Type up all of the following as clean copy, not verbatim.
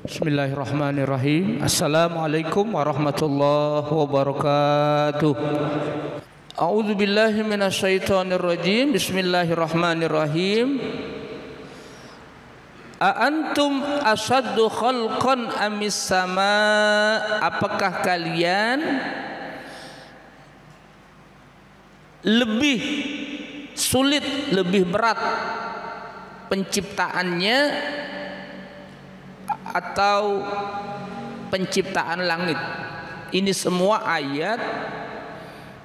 Bismillahirrahmanirrahim. Assalamualaikum warahmatullahi wabarakatuh. A'udzu billahi minasyaitonir rajim. Bismillahirrahmanirrahim. A antum asaddu khalqan amis sama? Apakah kalian lebih sulit, lebih berat penciptaannya atau penciptaan langit? Ini semua ayat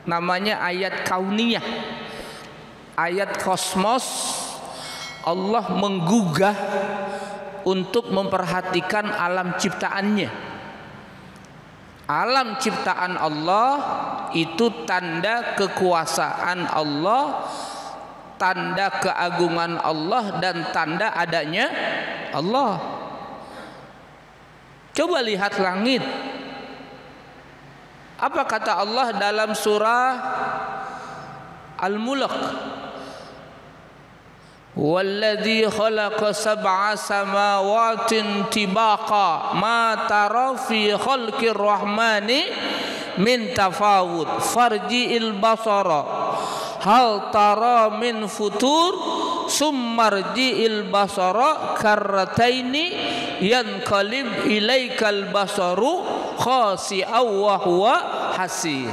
namanya ayat kauniyah, ayat kosmos. Allah menggugah untuk memperhatikan alam ciptaannya. Alam ciptaan Allah itu tanda kekuasaan Allah, tanda keagungan Allah, dan tanda adanya Allah. Coba lihat langit. Apa kata Allah dalam surah Al-Mulk? Walladzi khalaqa sab'a samawatin tibaqa ma tara fi khalqir rahmani min tafawud farji'il basara hal tara min futur summarji'il basara karrataini yanqalib ilaikal basaru khasi'aw wa huwa hasir.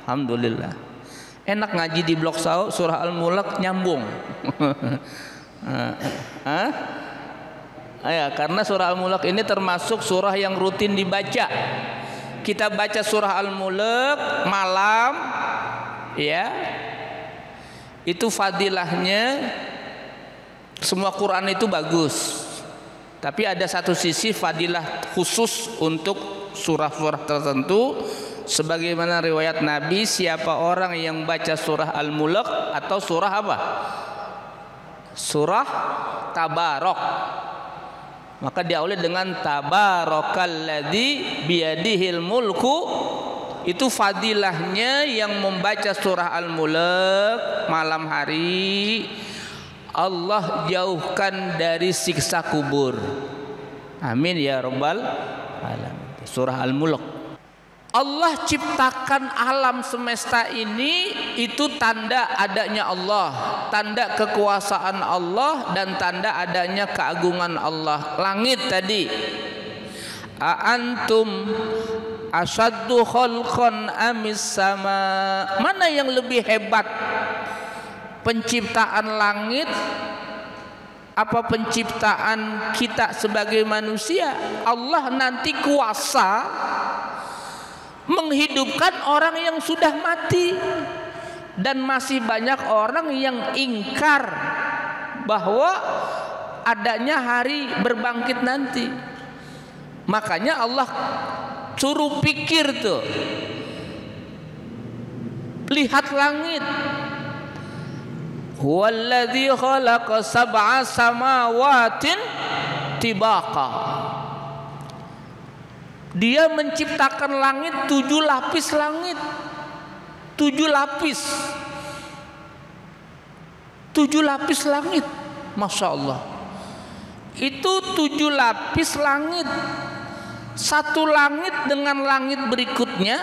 Alhamdulillah. Enak ngaji di blog surah Al-Mulk, nyambung. Ya, karena surah Al-Mulk ini termasuk surah yang rutin dibaca. Kita baca surah Al-Mulk malam, ya. Itu fadilahnya, semua Quran itu bagus. Tapi ada satu sisi fadilah khusus untuk surah-surah tertentu. Sebagaimana riwayat Nabi, siapa orang yang baca surah Al-Mulk atau surah apa? Surah Tabarok, maka diawali dengan Tabarakalladzi biyadihil mulku. Itu fadilahnya yang membaca surah Al-Mulk malam hari, Allah jauhkan dari siksa kubur. Amin ya rabbal alamin. Surah Al-Mulk. Allah ciptakan alam semesta ini, itu tanda adanya Allah, tanda kekuasaan Allah, dan tanda adanya keagungan Allah. Langit tadi, a antum asaddu khalqan amis sama? Mana yang lebih hebat, penciptaan langit apa penciptaan kita sebagai manusia? Allah nanti kuasa menghidupkan orang yang sudah mati, dan masih banyak orang yang ingkar bahwa adanya hari berbangkit nanti. Makanya Allah suruh pikir tuh, lihat langit. Walladzi khalaqa sab'a samawatin tibaqa. Dia menciptakan langit, 7 lapis langit, 7 lapis, 7 lapis langit. Masya Allah. Itu 7 lapis langit. Satu langit dengan langit berikutnya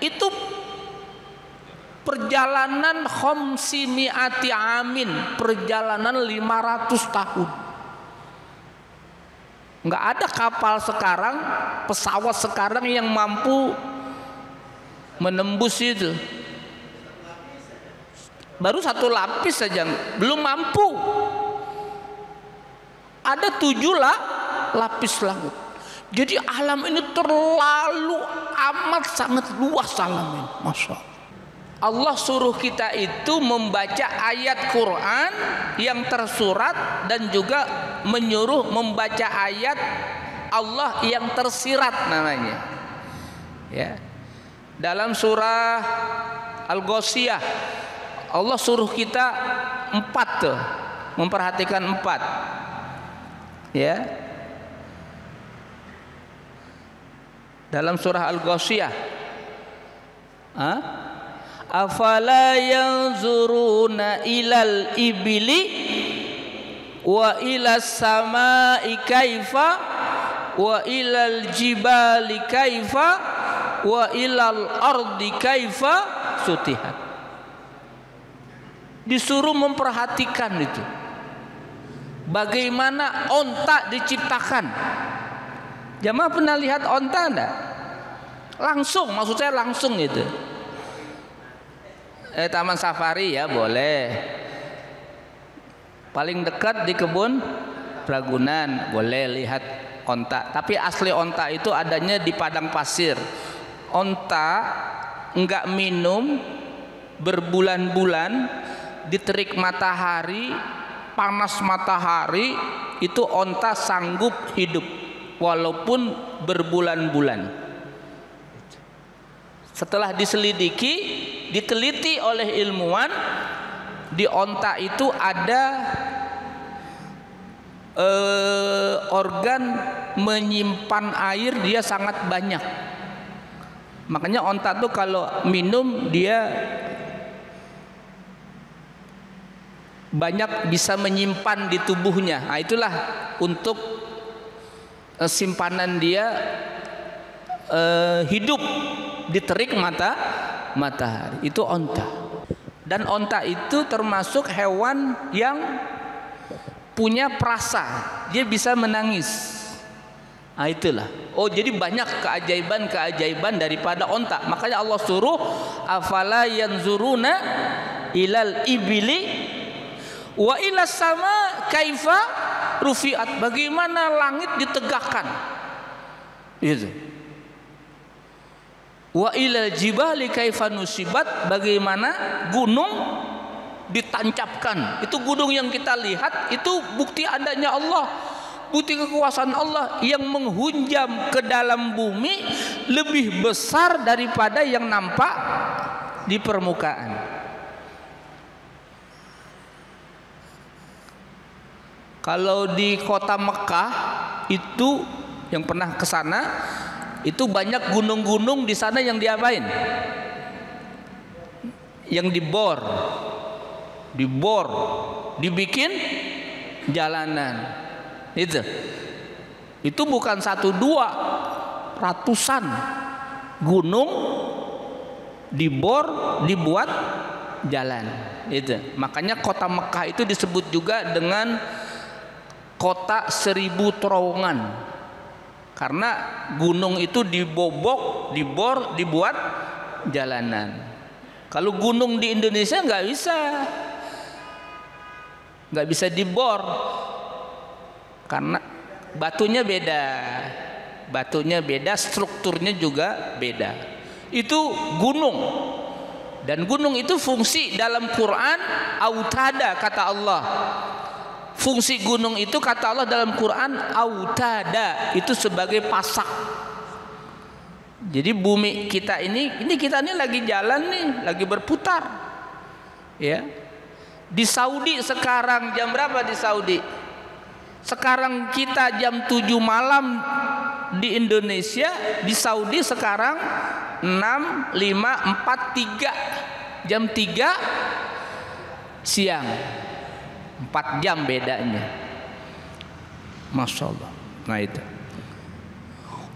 itu perjalanan khamsimi'ati amin, perjalanan 500 tahun. Nggak ada kapal sekarang, pesawat sekarang yang mampu menembus itu. Baru 1 lapis saja belum mampu. Ada 7 lapis langit. Jadi alam ini terlalu amat sangat luas alam ini. Masya Allah. Allah suruh kita itu membaca ayat Quran yang tersurat, dan juga menyuruh membaca ayat Allah yang tersirat namanya. Ya. Dalam surah Al-Ghasyiyah Allah suruh kita 4 tuh, memperhatikan 4. Ya. Dalam surah Al-Ghasyiyah, afala yanzuruna ilal ibili wa ilas samai kaifa wa ilal jibali kaifa wa ilal ardi kaifa sutihat. Disuruh memperhatikan itu, bagaimana onta diciptakan. Jamaah pernah lihat onta enggak? Langsung, maksud saya langsung gitu. Taman safari ya boleh, paling dekat di kebun Ragunan boleh lihat onta. Tapi asli onta itu adanya di padang pasir. Onta enggak minum berbulan-bulan, diterik matahari, panas matahari, itu onta sanggup hidup walaupun berbulan-bulan. Setelah diselidiki, diteliti oleh ilmuwan, di onta itu ada organ menyimpan air, dia sangat banyak. Makanya onta tuh kalau minum dia banyak bisa menyimpan di tubuhnya. Nah, itulah untuk simpanan dia hidup diterik matahari. Itu onta. Dan onta itu termasuk hewan yang punya perasa. Dia bisa menangis. Nah, itulah. Oh, jadi banyak keajaiban-keajaiban daripada onta. Makanya Allah suruh afala yanzuruna ilal ibili wa ilas sama kaifa rufiat. Bagaimana langit ditegakkan. Gitu. Wa ilal jibali kaifa nusibat. Bagaimana gunung ditancapkan. Itu gunung yang kita lihat itu bukti adanya Allah, bukti kekuasaan Allah yang menghunjam ke dalam bumi lebih besar daripada yang nampak di permukaan. Kalau di kota Mekah itu yang pernah ke sana, itu banyak gunung-gunung di sana yang diapain? Yang dibor, dibikin jalanan. Itu bukan 1 2, ratusan gunung dibor, dibuat jalan. Itu. Makanya kota Mekah itu disebut juga dengan kota 1000 terowongan, karena gunung itu dibobok, dibor, dibuat jalanan. Kalau gunung di Indonesia nggak bisa dibor, karena batunya beda, strukturnya juga beda. Itu gunung, dan gunung itu fungsi dalam Quran autada, kata Allah. Fungsi gunung itu kata Allah dalam Quran autada, itu sebagai pasak. Jadi bumi kita ini kita ini lagi jalan nih, lagi berputar. Ya. Di Saudi sekarang jam berapa di Saudi? Sekarang kita jam 7 malam di Indonesia, di Saudi sekarang 6, 5, 4, 3. Jam 3 siang. 4 jam bedanya. Masya Allah. Nah itu.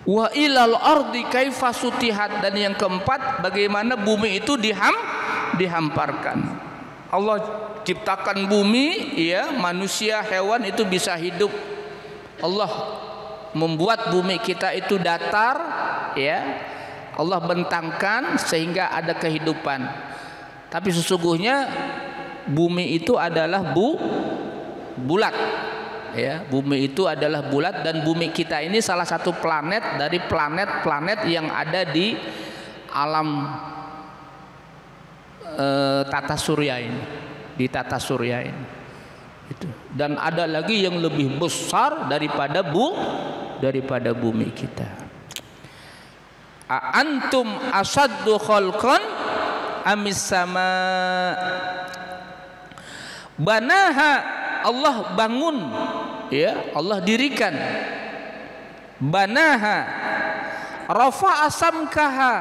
Wa ilal ardi kaifa sutihat. Dan yang keempat, bagaimana bumi itu dihamparkan. Allah ciptakan bumi, ya, manusia, hewan itu bisa hidup. Allah membuat bumi kita itu datar, ya. Allah bentangkan sehingga ada kehidupan. Tapi sesungguhnya bumi itu adalah bulat, ya. Bumi itu adalah bulat, dan bumi kita ini salah satu planet dari planet-planet yang ada di alam tata surya ini, di tata surya ini. Itu. Dan ada lagi yang lebih besar daripada bumi kita. A antum asaddu khalqan amis sama. Banaha, Allah bangun, ya, Allah dirikan. Banaha, rafa'a samkaha,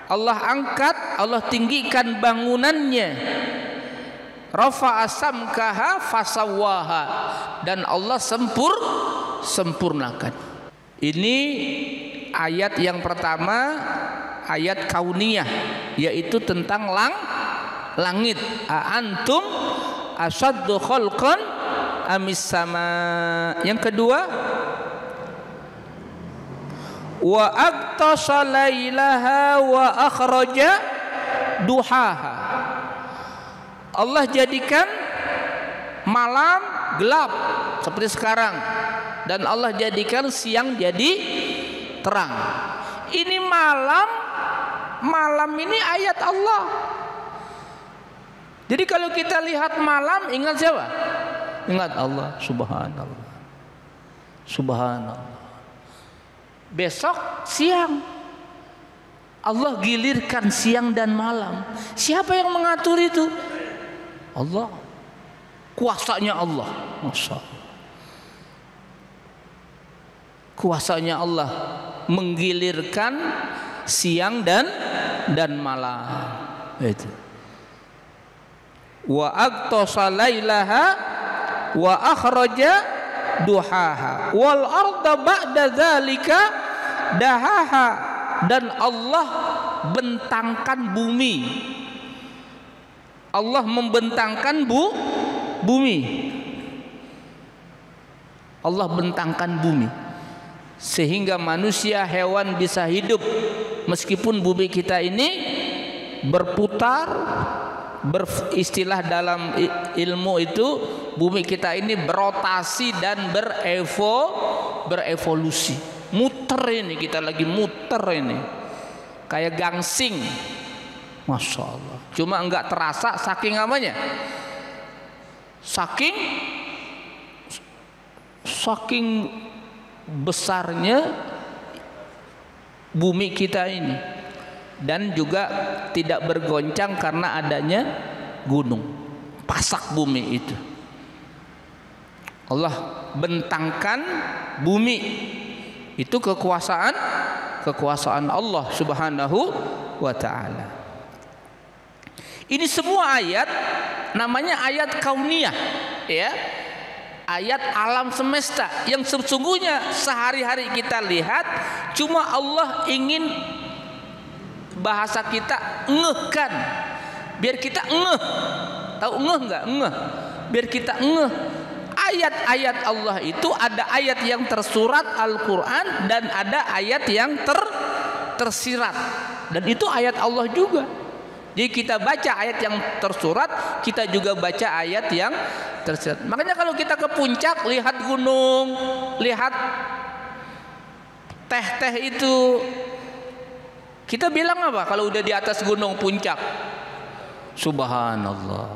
Allah angkat, Allah tinggikan bangunannya. Rafa'a samkaha fasawwaha, dan Allah sempurnakan. Ini ayat yang pertama, ayat kauniyah, yaitu tentang langit. Antum asyaddu khalqan amis sama. Yang kedua, wa aqtasha lailaha wa akhraja duhaha. Allah jadikan malam gelap seperti sekarang, dan Allah jadikan siang jadi terang. Ini malam ini ayat Allah. Jadi kalau kita lihat malam, ingat siapa? Ingat Allah. Subhanallah, subhanallah. Besok siang, Allah gilirkan siang dan malam. Siapa yang mengatur itu? Allah. Kuasanya Allah. Masya Allah. Kuasanya Allah menggilirkan siang dan malam. Itu. Wa aqtasha lailaha wa akhraja duhaha wal arda ba'da dzalika dahaha. Dan Allah bentangkan bumi. Allah membentangkan bumi. Allah bentangkan bumi sehingga manusia, hewan bisa hidup meskipun bumi kita ini berputar. Beristilah dalam ilmu itu, bumi kita ini berotasi dan berevolusi. Muter ini, kita lagi muter ini, kayak gangsing. Masya Allah. Cuma enggak terasa saking apanya? Saking besarnya bumi kita ini, dan juga tidak bergoncang karena adanya gunung. Pasak bumi itu. Allah bentangkan bumi. Itu kekuasaan Allah Subhanahu wa ta'ala. Ini semua ayat namanya ayat kauniyah, ya. Ayat alam semesta yang sesungguhnya sehari-hari kita lihat, cuma Allah ingin bahasa kita ngehkan, biar kita ngeh. Tahu ngeh nggak? Ngeh, biar kita ngeh. Ayat-ayat Allah itu ada ayat yang tersurat Al-Quran dan ada ayat yang tersirat, dan itu ayat Allah juga. Jadi kita baca ayat yang tersurat, kita juga baca ayat yang tersirat. Makanya kalau kita ke puncak, lihat gunung, lihat teh-teh itu, kita bilang apa kalau udah di atas gunung puncak? Subhanallah.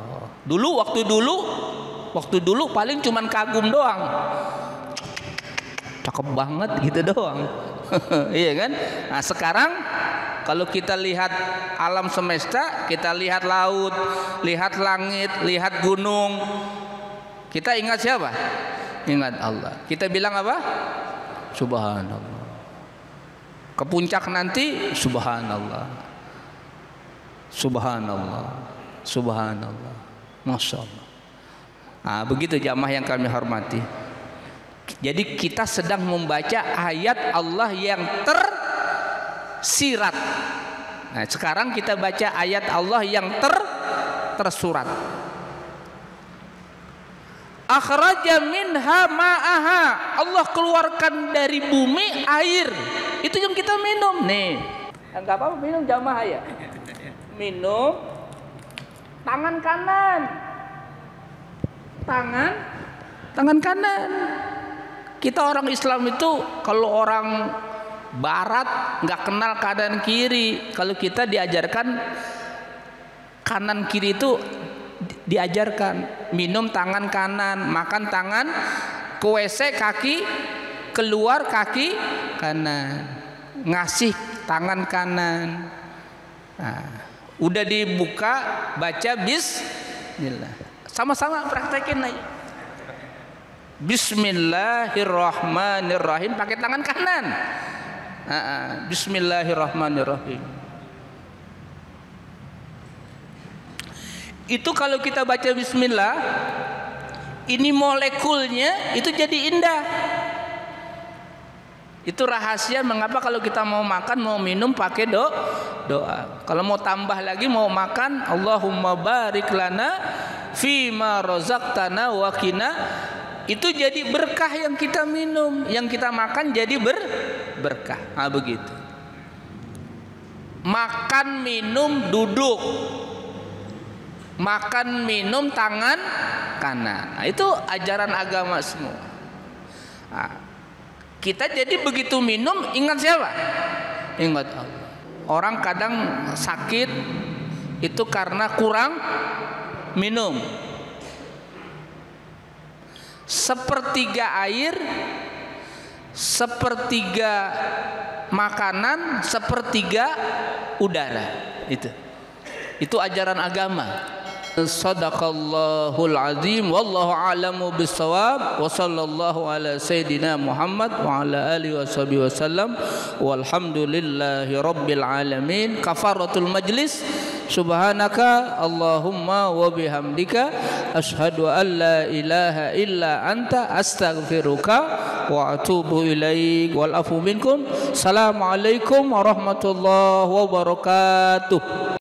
Waktu dulu paling cuman kagum doang. Cakep banget gitu doang. Iya kan? Nah, sekarang kalau kita lihat alam semesta, kita lihat laut, lihat langit, lihat gunung, kita ingat siapa? Ingat Allah. Kita bilang apa? Subhanallah. Ke puncak nanti, subhanallah, subhanallah, subhanallah, masya Allah. Nah, begitu jamaah yang kami hormati. Jadi kita sedang membaca ayat Allah yang tersirat. Nah, sekarang kita baca ayat Allah yang tersurat. Akhraja minha ma'aha. Allah keluarkan dari bumi air. Itu yang kita minum nih. Enggak apa-apa minum jamaah ya. Minum tangan kanan. Tangan kanan. Kita orang Islam itu, kalau orang Barat nggak kenal kanan kiri. Kalau kita diajarkan kanan kiri itu diajarkan. Minum tangan kanan, makan tangan, ke WC kaki keluar kaki kanan, ngasih tangan kanan. Nah, udah dibuka baca bismillah. Sama-sama praktekin aja. Bismillahirrahmanirrahim pakai tangan kanan. Bismillahirrahmanirrahim. Itu kalau kita baca bismillah, ini molekulnya itu jadi indah. Itu rahasia mengapa kalau kita mau makan, mau minum pakai doa. Kalau mau tambah lagi, mau makan, Allahumma barik lana fima razaqtana wa qina. Itu jadi berkah yang kita minum, yang kita makan jadi berkah. Nah, begitu. Makan minum duduk, makan minum tangan kanan. Nah, itu ajaran agama semua. Nah, kita jadi begitu minum ingat siapa? Ingat Allah. Orang kadang sakit itu karena kurang minum. Sepertiga air, sepertiga makanan, sepertiga udara. Itu ajaran agama. Sadaqallahul azim, wallahu a'lamu bissawab, wa sallallahu ala sayyidina Muhammad wa ala alihi washabihi wasallam, walhamdulillahi rabbil alamin. Kafaratul majlis. Subhanaka Allahumma wa bihamdika asyhadu an la ilaha illa anta astaghfiruka wa atubu ilaik. Wal afu minkum. Assalamualaikum warahmatullahi wabarakatuh.